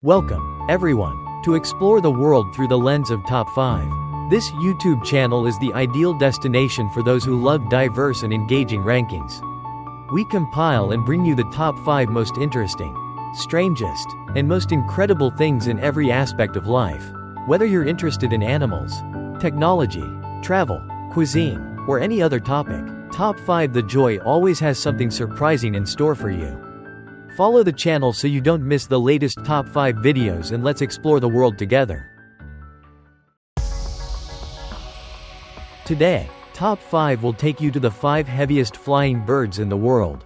Welcome, everyone, to explore the world through the lens of Top 5. This YouTube channel is the ideal destination for those who love diverse and engaging rankings. We compile and bring you the top 5 most interesting, strangest, and most incredible things in every aspect of life. Whether you're interested in animals, technology, travel, cuisine, or any other topic, Top 5 The Joy always has something surprising in store for you. Follow the channel so you don't miss the latest Top 5 videos, and let's explore the world together. Today, Top 5 will take you to the 5 heaviest flying birds in the world.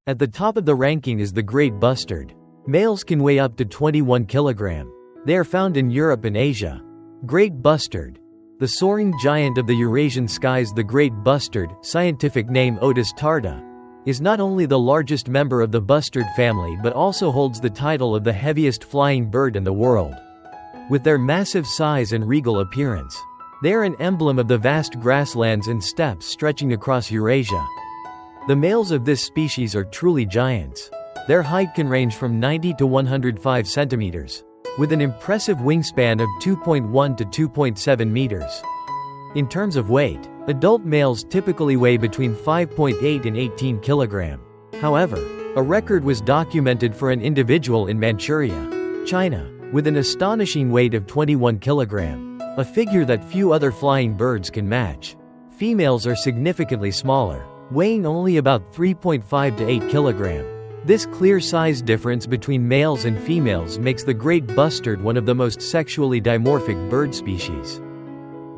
At the top of the ranking is the Great Bustard. Males can weigh up to 21 kg. They are found in Europe and Asia. Great Bustard. The soaring giant of the Eurasian skies, the Great Bustard, scientific name Otis tarda, is not only the largest member of the bustard family but also holds the title of the heaviest flying bird in the world. With their massive size and regal appearance, they are an emblem of the vast grasslands and steppes stretching across Eurasia. The males of this species are truly giants. Their height can range from 90 to 105 centimeters, with an impressive wingspan of 2.1 to 2.7 meters. In terms of weight, adult males typically weigh between 5.8 and 18 kg. However, a record was documented for an individual in Manchuria, China, with an astonishing weight of 21 kg, a figure that few other flying birds can match. Females are significantly smaller, weighing only about 3.5 to 8 kg. This clear size difference between males and females makes the Great Bustard one of the most sexually dimorphic bird species.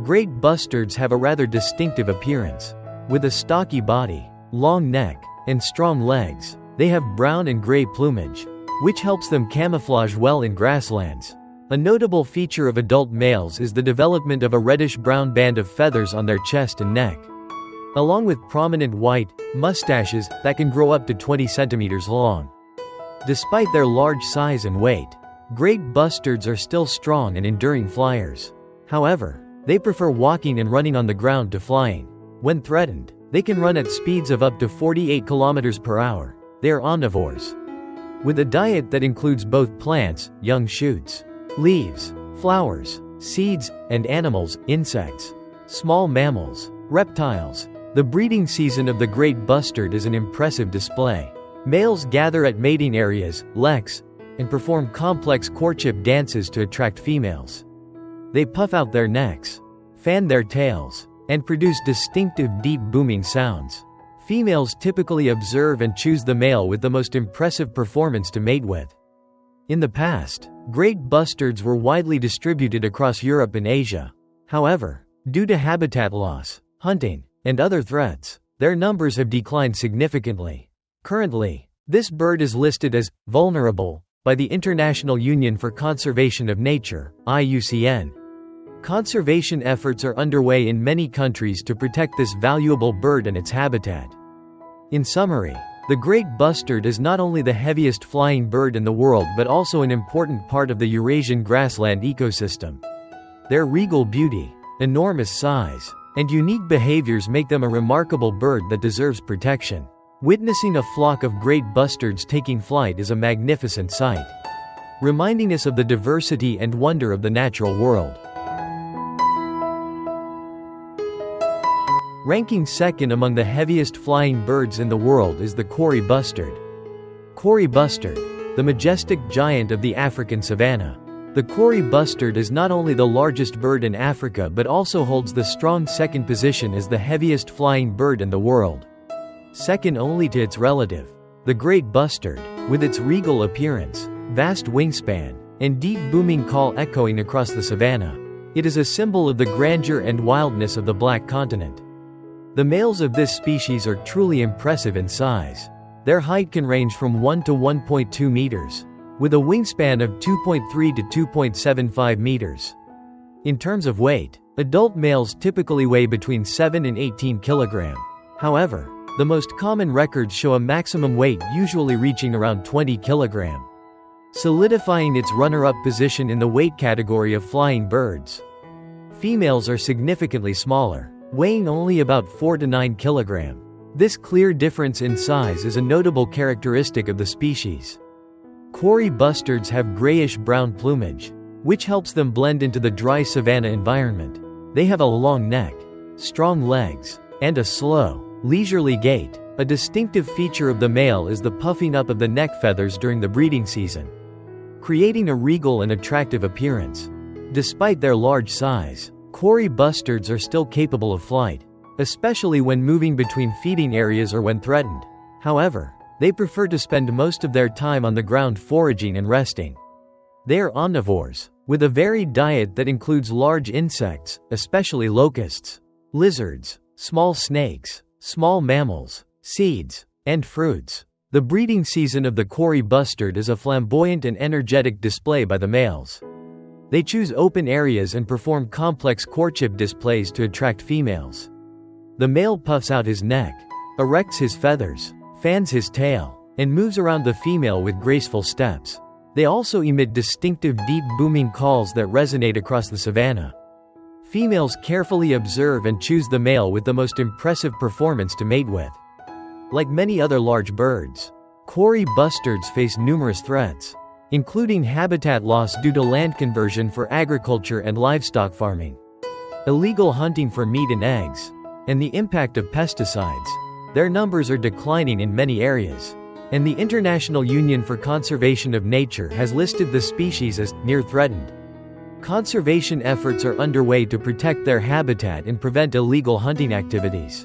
Great bustards have a rather distinctive appearance. With a stocky body, long neck, and strong legs, they have brown and gray plumage, which helps them camouflage well in grasslands. A notable feature of adult males is the development of a reddish-brown band of feathers on their chest and neck, along with prominent white mustaches that can grow up to 20 centimeters long. Despite their large size and weight, great bustards are still strong and enduring flyers. However, they prefer walking and running on the ground to flying. When threatened, they can run at speeds of up to 48 km per hour. They are omnivores, with a diet that includes both plants, young shoots, leaves, flowers, seeds, and animals, insects, small mammals, reptiles. The breeding season of the Great Bustard is an impressive display. Males gather at mating areas, leks, and perform complex courtship dances to attract females. They puff out their necks, fan their tails, and produce distinctive deep booming sounds. Females typically observe and choose the male with the most impressive performance to mate with. In the past, great bustards were widely distributed across Europe and Asia. However, due to habitat loss, hunting, and other threats, their numbers have declined significantly. Currently, this bird is listed as vulnerable by the International Union for Conservation of Nature, IUCN. Conservation efforts are underway in many countries to protect this valuable bird and its habitat. In summary, the Great Bustard is not only the heaviest flying bird in the world but also an important part of the Eurasian grassland ecosystem. Their regal beauty, enormous size, and unique behaviors make them a remarkable bird that deserves protection. Witnessing a flock of great bustards taking flight is a magnificent sight, reminding us of the diversity and wonder of the natural world. Ranking second among the heaviest flying birds in the world is the Cory Bustard. Cory Bustard, the majestic giant of the African savanna. The Cory Bustard is not only the largest bird in Africa but also holds the strong second position as the heaviest flying bird in the world, second only to its relative, the Great Bustard. With its regal appearance, vast wingspan, and deep booming call echoing across the savanna, it is a symbol of the grandeur and wildness of the Black Continent. The males of this species are truly impressive in size. Their height can range from 1 to 1.2 meters, with a wingspan of 2.3 to 2.75 meters. In terms of weight, adult males typically weigh between 7 and 18 kg. However, the most common records show a maximum weight usually reaching around 20 kg, solidifying its runner-up position in the weight category of flying birds. Females are significantly smaller, weighing only about 4 to 9 kg. This clear difference in size is a notable characteristic of the species. Cory bustards have grayish-brown plumage, which helps them blend into the dry savanna environment. They have a long neck, strong legs, and a slow, leisurely gait. A distinctive feature of the male is the puffing up of the neck feathers during the breeding season, creating a regal and attractive appearance. Despite their large size, Cory bustards are still capable of flight, especially when moving between feeding areas or when threatened. However, they prefer to spend most of their time on the ground foraging and resting. They are omnivores, with a varied diet that includes large insects, especially locusts, lizards, small snakes, small mammals, seeds, and fruits. The breeding season of the Cory bustard is a flamboyant and energetic display by the males. They choose open areas and perform complex courtship displays to attract females. The male puffs out his neck, erects his feathers, fans his tail, and moves around the female with graceful steps. They also emit distinctive deep booming calls that resonate across the savanna. Females carefully observe and choose the male with the most impressive performance to mate with. Like many other large birds, Cory bustards face numerous threats, including habitat loss due to land conversion for agriculture and livestock farming, illegal hunting for meat and eggs, and the impact of pesticides. Their numbers are declining in many areas, and the International Union for Conservation of Nature has listed the species as near threatened. Conservation efforts are underway to protect their habitat and prevent illegal hunting activities.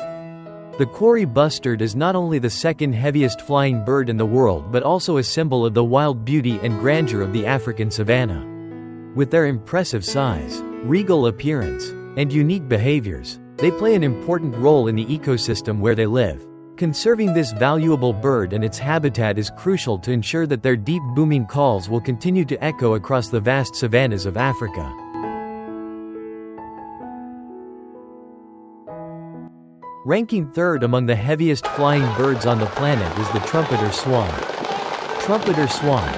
The Cory bustard is not only the second heaviest flying bird in the world but also a symbol of the wild beauty and grandeur of the African savanna. With their impressive size, regal appearance, and unique behaviors, they play an important role in the ecosystem where they live. Conserving this valuable bird and its habitat is crucial to ensure that their deep booming calls will continue to echo across the vast savannas of Africa. Ranking third among the heaviest flying birds on the planet is the trumpeter swan. Trumpeter swan,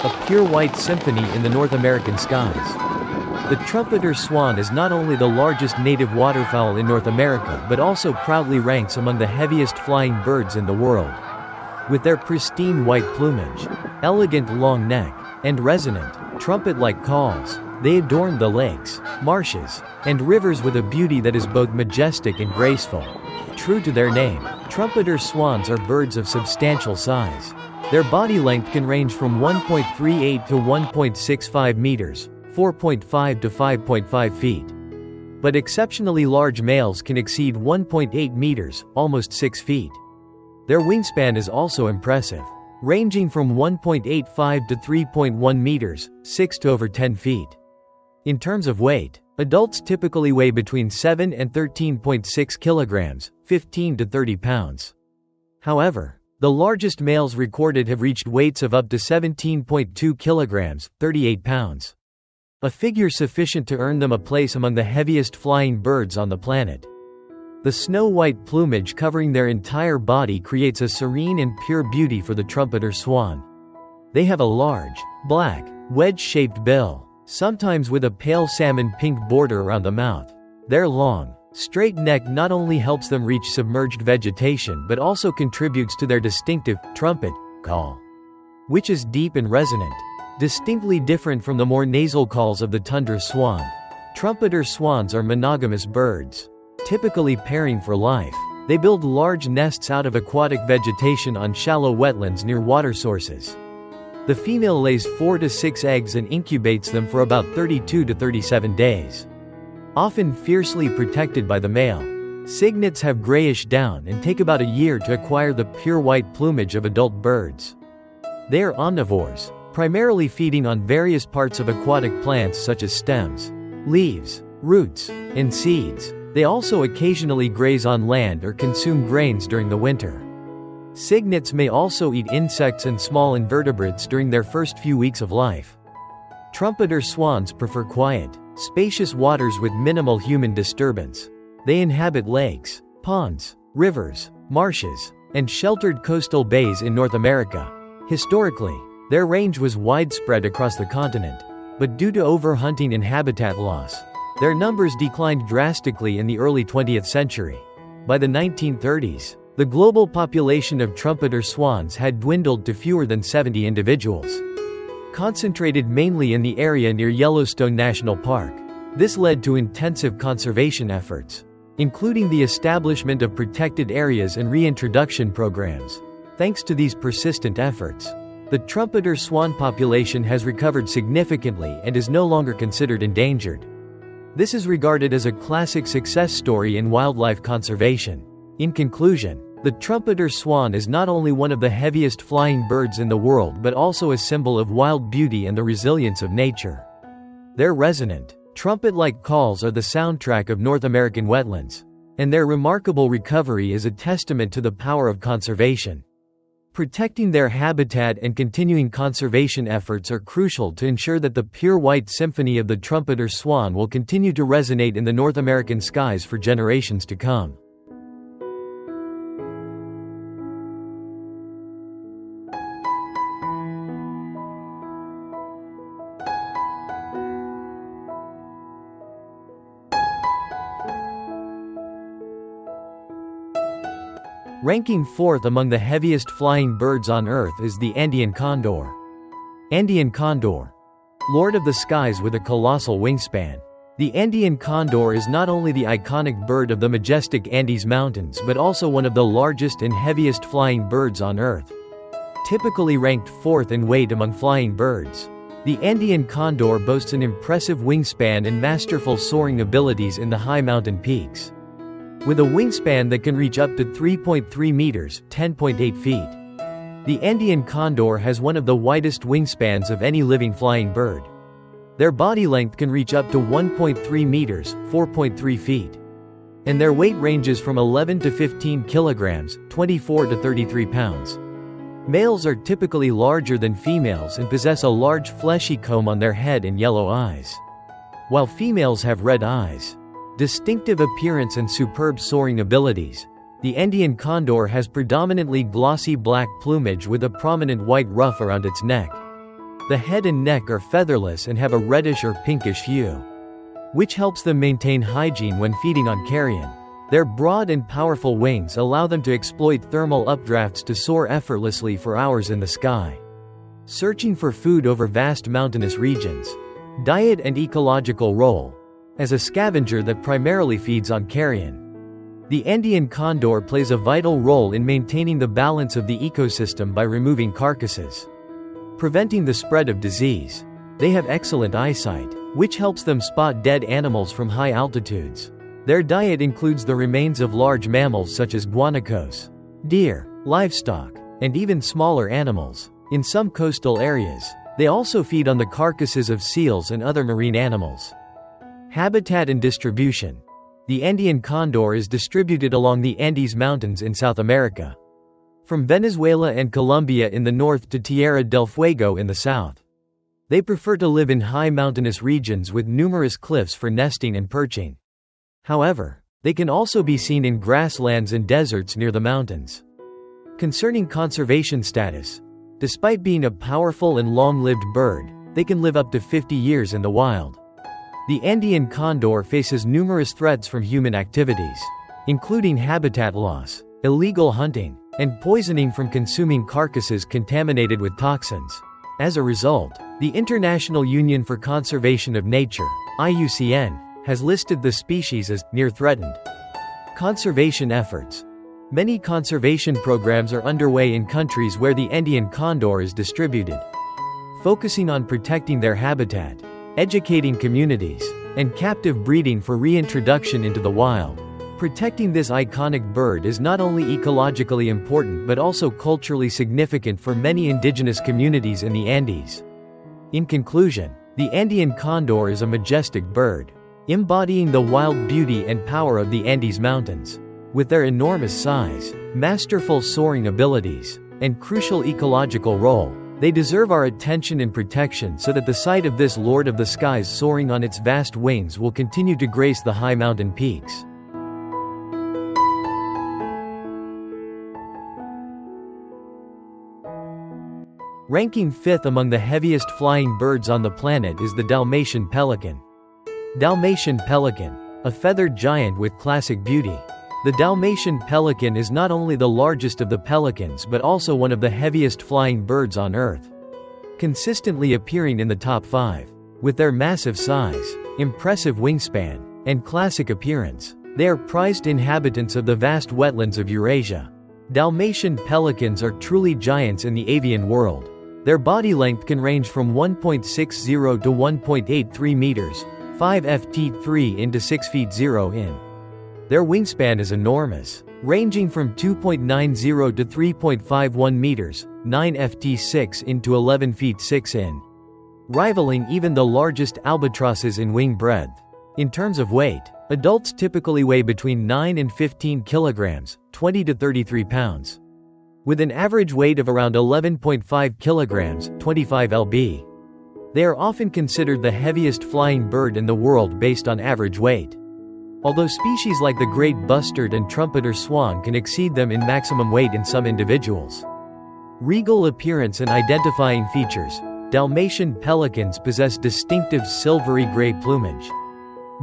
a pure white symphony in the North American skies. The trumpeter swan is not only the largest native waterfowl in North America but also proudly ranks among the heaviest flying birds in the world. With their pristine white plumage, elegant long neck, and resonant, trumpet-like calls, they adorn the lakes, marshes, and rivers with a beauty that is both majestic and graceful. True to their name, trumpeter swans are birds of substantial size. Their body length can range from 1.38 to 1.65 meters, 4.5 to 5.5 feet. But exceptionally large males can exceed 1.8 meters, almost 6 feet. Their wingspan is also impressive, ranging from 1.85 to 3.1 meters, 6 to over 10 feet. In terms of weight, adults typically weigh between 7 and 13.6 kilograms, 15 to 30 pounds. However, the largest males recorded have reached weights of up to 17.2 kilograms, 38 pounds. A figure sufficient to earn them a place among the heaviest flying birds on the planet. The snow-white plumage covering their entire body creates a serene and pure beauty for the trumpeter swan. They have a large, black, wedge-shaped bill, sometimes with a pale salmon-pink border around the mouth. Their long, straight neck not only helps them reach submerged vegetation but also contributes to their distinctive trumpet call, which is deep and resonant, distinctly different from the more nasal calls of the tundra swan. Trumpeter swans are monogamous birds, typically pairing for life. They build large nests out of aquatic vegetation on shallow wetlands near water sources. The female lays 4 to 6 eggs and incubates them for about 32 to 37 days. Often fiercely protected by the male, cygnets have grayish down and take about a year to acquire the pure white plumage of adult birds. They are omnivores, primarily feeding on various parts of aquatic plants such as stems, leaves, roots, and seeds. They also occasionally graze on land or consume grains during the winter. Cygnets may also eat insects and small invertebrates during their first few weeks of life. Trumpeter swans prefer quiet, spacious waters with minimal human disturbance. They inhabit lakes, ponds, rivers, marshes, and sheltered coastal bays in North America. Historically, their range was widespread across the continent, but due to overhunting and habitat loss, their numbers declined drastically in the early 20th century. By the 1930s, the global population of trumpeter swans had dwindled to fewer than 70 individuals. concentrated mainly in the area near Yellowstone National Park. This led to intensive conservation efforts, including the establishment of protected areas and reintroduction programs. Thanks to these persistent efforts, the trumpeter swan population has recovered significantly and is no longer considered endangered. This is regarded as a classic success story in wildlife conservation. In conclusion, the trumpeter swan is not only one of the heaviest flying birds in the world but also a symbol of wild beauty and the resilience of nature. Their resonant, trumpet-like calls are the soundtrack of North American wetlands, and their remarkable recovery is a testament to the power of conservation. Protecting their habitat and continuing conservation efforts are crucial to ensure that the pure white symphony of the trumpeter swan will continue to resonate in the North American skies for generations to come. Ranking fourth among the heaviest flying birds on Earth is the Andean condor. Andean condor, lord of the skies with a colossal wingspan. The Andean condor is not only the iconic bird of the majestic Andes Mountains but also one of the largest and heaviest flying birds on Earth. Typically ranked fourth in weight among flying birds, the Andean condor boasts an impressive wingspan and masterful soaring abilities in the high mountain peaks. With a wingspan that can reach up to 3.3 meters (10.8 feet). The Andean condor has one of the widest wingspans of any living flying bird. Their body length can reach up to 1.3 meters (4.3 feet). And their weight ranges from 11 to 15 kilograms (24 to 33 pounds). Males are typically larger than females and possess a large fleshy comb on their head and yellow eyes, while females have red eyes. Distinctive appearance and superb soaring abilities. The Andean condor has predominantly glossy black plumage with a prominent white ruff around its neck. The head and neck are featherless and have a reddish or pinkish hue, which helps them maintain hygiene when feeding on carrion. Their broad and powerful wings allow them to exploit thermal updrafts to soar effortlessly for hours in the sky, searching for food over vast mountainous regions. Diet and ecological role. As a scavenger that primarily feeds on carrion, the Andean condor plays a vital role in maintaining the balance of the ecosystem by removing carcasses, preventing the spread of disease. They have excellent eyesight, which helps them spot dead animals from high altitudes. Their diet includes the remains of large mammals such as guanacos, deer, livestock, and even smaller animals. In some coastal areas, they also feed on the carcasses of seals and other marine animals. Habitat and distribution. The Andean condor is distributed along the Andes Mountains in South America, from Venezuela and Colombia in the north to Tierra del Fuego in the south. They prefer to live in high mountainous regions with numerous cliffs for nesting and perching. However, they can also be seen in grasslands and deserts near the mountains. Concerning conservation status, despite being a powerful and long-lived bird, they can live up to 50 years in the wild. The Andean condor faces numerous threats from human activities, including habitat loss, illegal hunting, and poisoning from consuming carcasses contaminated with toxins. As a result, the International Union for Conservation of Nature, IUCN, has listed the species as near threatened. Conservation efforts. Many conservation programs are underway in countries where the Andean condor is distributed, focusing on protecting their habitat, educating communities, and captive breeding for reintroduction into the wild. Protecting this iconic bird is not only ecologically important but also culturally significant for many indigenous communities in the Andes. In conclusion, the Andean condor is a majestic bird, embodying the wild beauty and power of the Andes Mountains. With their enormous size, masterful soaring abilities, and crucial ecological role, they deserve our attention and protection so that the sight of this lord of the skies soaring on its vast wings will continue to grace the high mountain peaks. Ranking fifth among the heaviest flying birds on the planet is the Dalmatian pelican. Dalmatian pelican, a feathered giant with classic beauty. The Dalmatian pelican is not only the largest of the pelicans but also one of the heaviest flying birds on Earth. consistently appearing in the top 5. With their massive size, impressive wingspan, and classic appearance, they are prized inhabitants of the vast wetlands of Eurasia. Dalmatian pelicans are truly giants in the avian world. Their body length can range from 1.60 to 1.83 meters, 5 ft 3 in to 6 feet 0 in. Their wingspan is enormous, ranging from 2.90 to 3.51 meters, 9 ft 6 in to 11 feet 6 in, rivaling even the largest albatrosses in wing breadth. In terms of weight, adults typically weigh between 9 and 15 kilograms, 20 to 33 pounds. With an average weight of around 11.5 kilograms, 25 lb. They are often considered the heaviest flying bird in the world based on average weight. Although species like the Great Bustard and Trumpeter Swan can exceed them in maximum weight in some individuals. Regal appearance and identifying features. Dalmatian pelicans possess distinctive silvery gray plumage.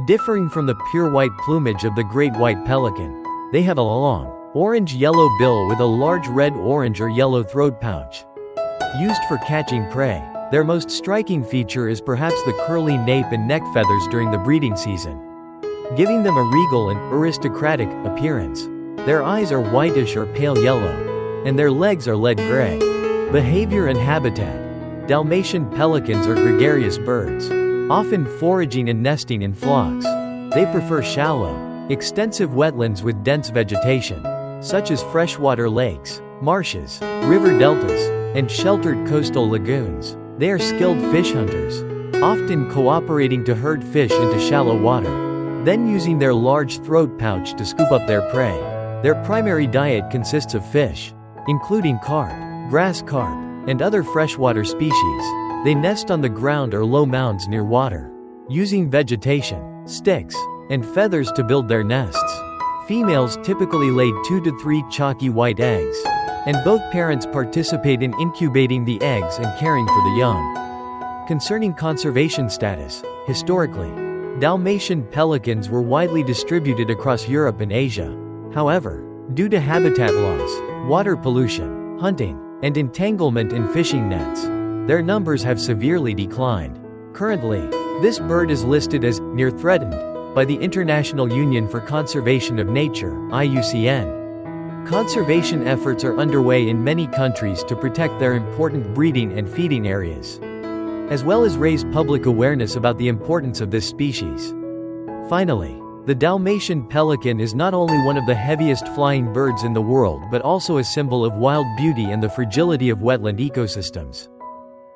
Differing from the pure white plumage of the great white pelican, they have a long, orange-yellow bill with a large red-orange or yellow throat pouch. Used for catching prey, their most striking feature is perhaps the curly nape and neck feathers during the breeding season, giving them a regal and aristocratic appearance. Their eyes are whitish or pale yellow, and their legs are lead gray. Behavior and habitat. Dalmatian pelicans are gregarious birds, often foraging and nesting in flocks. They prefer shallow, extensive wetlands with dense vegetation, such as freshwater lakes, marshes, river deltas, and sheltered coastal lagoons. They are skilled fish hunters, often cooperating to herd fish into shallow water, then using their large throat pouch to scoop up their prey. Their primary diet consists of fish, including carp, grass carp, and other freshwater species. They nest on the ground or low mounds near water, using vegetation, sticks, and feathers to build their nests. Females typically lay 2 to 3 chalky white eggs, and both parents participate in incubating the eggs and caring for the young. Concerning conservation status, historically, Dalmatian pelicans were widely distributed across Europe and Asia. However, due to habitat loss, water pollution, hunting, and entanglement in fishing nets, their numbers have severely declined. Currently, this bird is listed as near threatened by the International Union for Conservation of Nature, IUCN. Conservation efforts are underway in many countries to protect their important breeding and feeding areas, as well as raise public awareness about the importance of this species. Finally, the Dalmatian pelican is not only one of the heaviest flying birds in the world but also a symbol of wild beauty and the fragility of wetland ecosystems.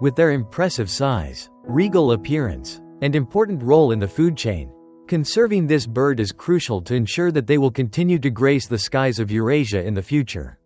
With their impressive size, regal appearance, and important role in the food chain, conserving this bird is crucial to ensure that they will continue to grace the skies of Eurasia in the future.